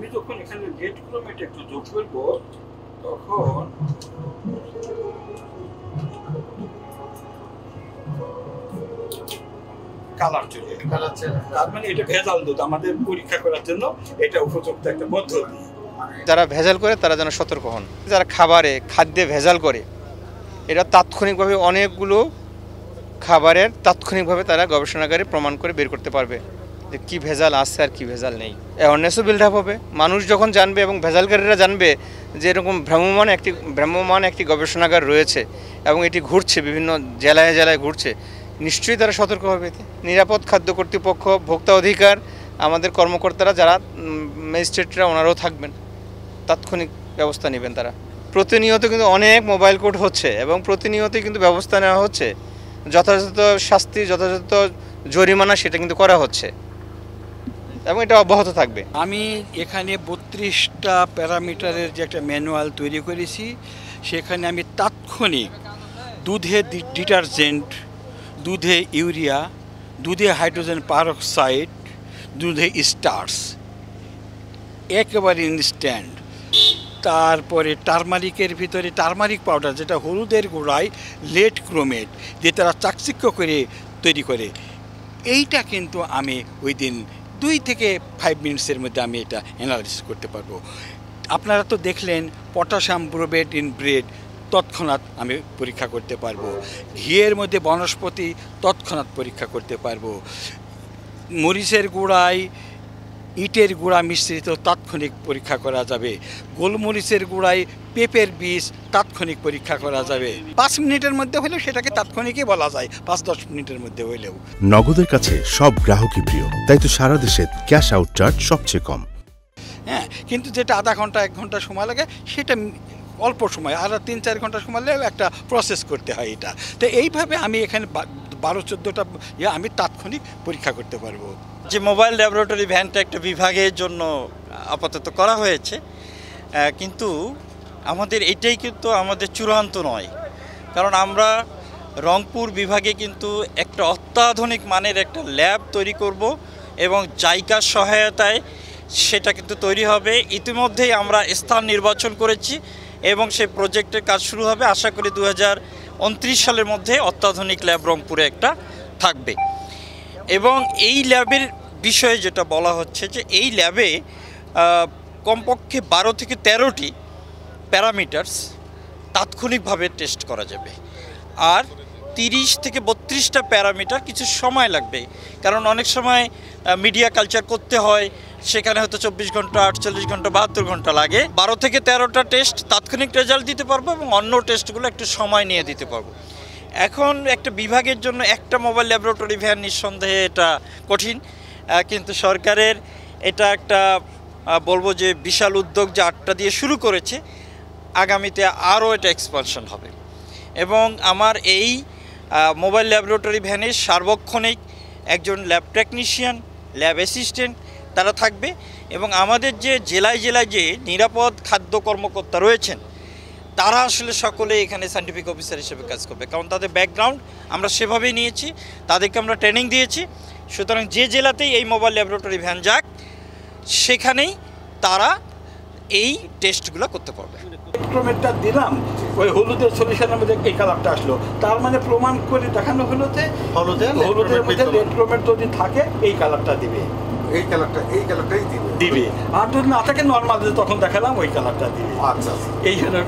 আমি যখন এখানে রেড ক্রোমেট একটু যোগ করব তখন কালার চলে তার মানে এটা ভেজাল দুধ আমাদের পরীক্ষা করার জন্য এটা উপযুক্ত একটা পদ্ধতি। যারা ভেজাল করে তারা যেন সতর্ক হন। যারা খাদ্যে ভেজাল করে এটা তাৎক্ষণিকভাবে অনেকগুলো খাবারের তাৎক্ষণিকভাবে তারা গবেষণাগারে প্রমাণ করে বের করতে পারবে যে কী ভেজাল আছে আর কী ভেজাল নেই। অ্যাওয়ারনেসও বিল্ড আপ হবে। মানুষ যখন জানবে এবং ভেজালকারীরা জানবে যে এরকম ভ্রাম্যমান একটি গবেষণাগার রয়েছে এবং এটি ঘুরছে, বিভিন্ন জেলায় জেলায় ঘুরছে, নিশ্চয়ই তারা সতর্ক হবে। নিরাপদ খাদ্য কর্তৃপক্ষ, ভোক্তা অধিকার, আমাদের কর্মকর্তারা যারা ম্যাজিস্ট্রেটরা ওনারাও থাকবেন, তাৎক্ষণিক ব্যবস্থা নেবেন তারা। প্রতিনিয়ত কিন্তু অনেক মোবাইল কোর্ট হচ্ছে এবং প্রতিনিয়তই কিন্তু ব্যবস্থা নেওয়া হচ্ছে, যথাযথ শাস্তি, যথাযথ জরিমানা সেটা কিন্তু করা হচ্ছে এবং এটা অব্যাহত থাকবে। আমি এখানে 32টা প্যারামিটারের যে একটা ম্যানুয়াল তৈরি করেছি, সেখানে আমি তাৎক্ষণিক দুধে ডিটারজেন্ট, দুধে ইউরিয়া, দুধে হাইড্রোজেন পারঅক্সাইড, দুধে স্টার্চ একেবারে ইনস্ট্যান্ট, তারপরে টারমারিকের ভিতরে টারমারিক পাউডার যেটা হলুদের গোড়ায় লেড ক্রোমেট দিয়ে তারা চাকচিক্য করে তৈরি করে, এইটা কিন্তু আমি উইদিন 2 থেকে 5 মিনিটসের মধ্যে আমি এটা অ্যানালাইসিস করতে পারবো। আপনারা তো দেখলেন পটাশিয়াম ব্রোমেট ইন ব্রেড তৎক্ষণাৎ আমি পরীক্ষা করতে পারবো, ঘিয়ের মধ্যে বনস্পতি তৎক্ষণাৎ পরীক্ষা করতে পারবো, মরিচের গুঁড়ায় ইটের গুঁড়া মিশ্রিত তাৎক্ষণিক পরীক্ষা করা যাবে, গোলমরিচের গুঁড়ায় পেঁপের বীজ তাৎক্ষণিক পরীক্ষা করা যাবে। 5 মিনিটের মধ্যে হলেও সেটাকে তাৎক্ষণিকই বলা যায়, 5-10 মিনিটের মধ্যে হলেও। নগদের কাছে সব গ্রাহকই প্রিয়, তাই তো সারা দেশে ক্যাশ আউট চার্জ সবচেয়ে কম। হ্যাঁ, কিন্তু যেটা আধা ঘন্টা 1 ঘন্টা সময় লাগে সেটা অল্প সময়, আর 3-4 ঘন্টা সময় লাগলেও একটা প্রসেস করতে হয় এটা। তো এইভাবে আমি এখানে 12-14টা আমি তাৎক্ষণিক পরীক্ষা করতে পারবো। যে মোবাইল ল্যাবরেটরি ভ্যানটা একটা বিভাগের জন্য আপাতত করা হয়েছে, কিন্তু আমাদের এটাই কিন্তু আমাদের চূড়ান্ত নয়, কারণ আমরা রংপুর বিভাগে কিন্তু একটা অত্যাধুনিক মানের একটা ল্যাব তৈরি করব এবং জাইকার সহায়তায় সেটা কিন্তু তৈরি হবে। ইতিমধ্যেই আমরা স্থান নির্বাচন করেছি এবং সেই প্রজেক্টের কাজ শুরু হবে। আশা করি 2029 সালের মধ্যে অত্যাধুনিক ল্যাব রংপুরে একটা থাকবে। এবং এই ল্যাবের বিষয়ে যেটা বলা হচ্ছে যে এই ল্যাবে কমপক্ষে 12 থেকে 13টি প্যারামিটারস তাৎক্ষণিকভাবে টেস্ট করা যাবে, আর 30 থেকে 32টা প্যারামিটার কিছু সময় লাগবে, কারণ অনেক সময় মিডিয়া কালচার করতে হয়, সেখানে হয়তো 24 ঘন্টা, 48 ঘন্টা, 72 ঘন্টা লাগে। 12 থেকে 13টা টেস্ট তাৎক্ষণিক রেজাল্ট দিতে পারবো এবং অন্য টেস্টগুলো একটু সময় নিয়ে দিতে পারবো। এখন একটা বিভাগের জন্য একটা মোবাইল ল্যাবরেটরি ভ্যান নিঃসন্দেহে এটা কঠিন, কিন্তু সরকারের এটা একটা বলবো যে বিশাল উদ্যোগ, যে 8টা দিয়ে শুরু করেছে, আগামীতে আরও এটা এক্সপানশন হবে। এবং আমার এই মোবাইল ল্যাবরেটরি ভ্যানের সার্বক্ষণিক একজন ল্যাব টেকনিশিয়ান, ল্যাব অ্যাসিস্ট্যান্ট তারা থাকবে, এবং আমাদের যে জেলায় জেলায় যে নিরাপদ খাদ্য কর্মকর্তা রয়েছেন তারা আসলে সকলে এখানে সায়েন্টিফিক অফিসার হিসেবে কাজ করবে, কারণ তাদের ব্যাকগ্রাউন্ড আমরা সেভাবেই নিয়েছি, তাদেরকে আমরা ট্রেনিং দিয়েছি। সুতরাং যে জেলাতেই এই মোবাইল ল্যাবরেটরি ভ্যান যাক, সেখানেই তারা এই টেস্টগুলো করতে পারবে। ক্রোমেটটা দিলাম, ওই হলুদের সলিউশনের মধ্যে এই কালারটা আসলো, তার মানে প্রমাণ করে দেখানো হলো যে হলুদের মধ্যে রেড ক্রোমেট যদি থাকে এই কালারটা দিবে, এই কালারটাই দিবে। আর যদি না থাকে নর্মাল, তখন দেখালাম ওই কালারটা দিবে। আচ্ছা, এই